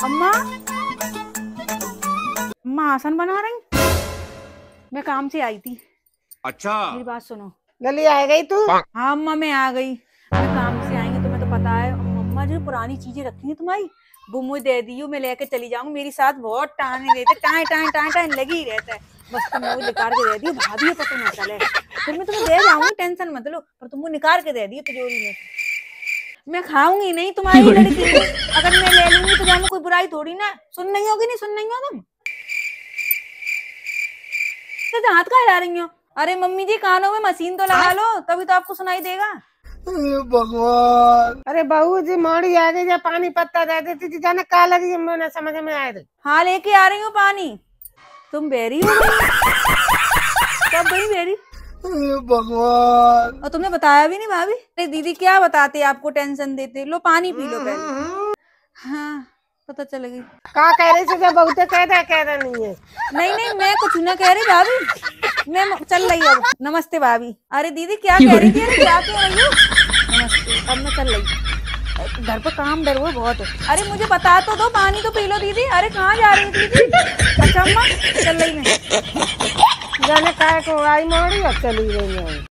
अम्मा, अम्मा आसन बना रही। मैं काम से आई थी। अच्छा, मेरी बात सुनो। लली आ गई तू? हाँ अम्मा, मैं आ गई। मैं काम से आएंगे, तुम्हें तो पता है। अम्मा जो पुरानी चीजें रखी हैं तुम्हारी, वो मुझे दे दी, मैं लेके चली जाऊंगी। मेरी साथ बहुत टाने रहते, टाए टाए टाए टाए लगी ही रहता है। बस तुम मुझे निकाल के दे दी, भाभी है पता न चले। फिर मैं तुम्हें दे जाऊंगी, टेंशन मत लो। पर तुम मुझे निकाल के दे दी तिजोरी में। मैं खाऊंगी नहीं तुम्हारी लड़की। अगर मैं ले लूंगी तो जाने कोई बुराई थोड़ी ना। सुन नहीं होगी, नहीं सुन नहीं हो तुम तो हाथ का हिला रही हो। अरे मम्मी जी, कानों में मशीन तो लगा लो, तभी तो आपको सुनाई देगा। भगवान, अरे बहू जी मोड़ी आ गई, जब पानी पत्ता दे देती थी जाने का लगी, मैं समझ में आए थे। हाँ लेके आ रही हूँ पानी। तुम बेरी हो कब गई बेरी? भगवान, और तुमने बताया भी नहीं भाभी। अरे दीदी क्या बताते, आपको टेंशन देते। लो पानी पी लो पहले। हाँ पता चल गई। का कह रही थी? बहुत कह रहा नहीं है। नहीं नहीं, मैं कुछ ना कह रही भाभी, मैं चल रही हूँ। नमस्ते भाभी। अरे दीदी क्या कह रही थी? अरे क्या कह रही हो? नमस्ते, अब मैं चल रही। घर पर काम डर हुआ बहुत है। अरे मुझे बता तो दो, पानी तो पी लो दीदी। अरे कहाँ जा रही थी दीदी? अच्छा अम्मा चल रही मैं। जाने काय को आई मोड़ी और चली गई।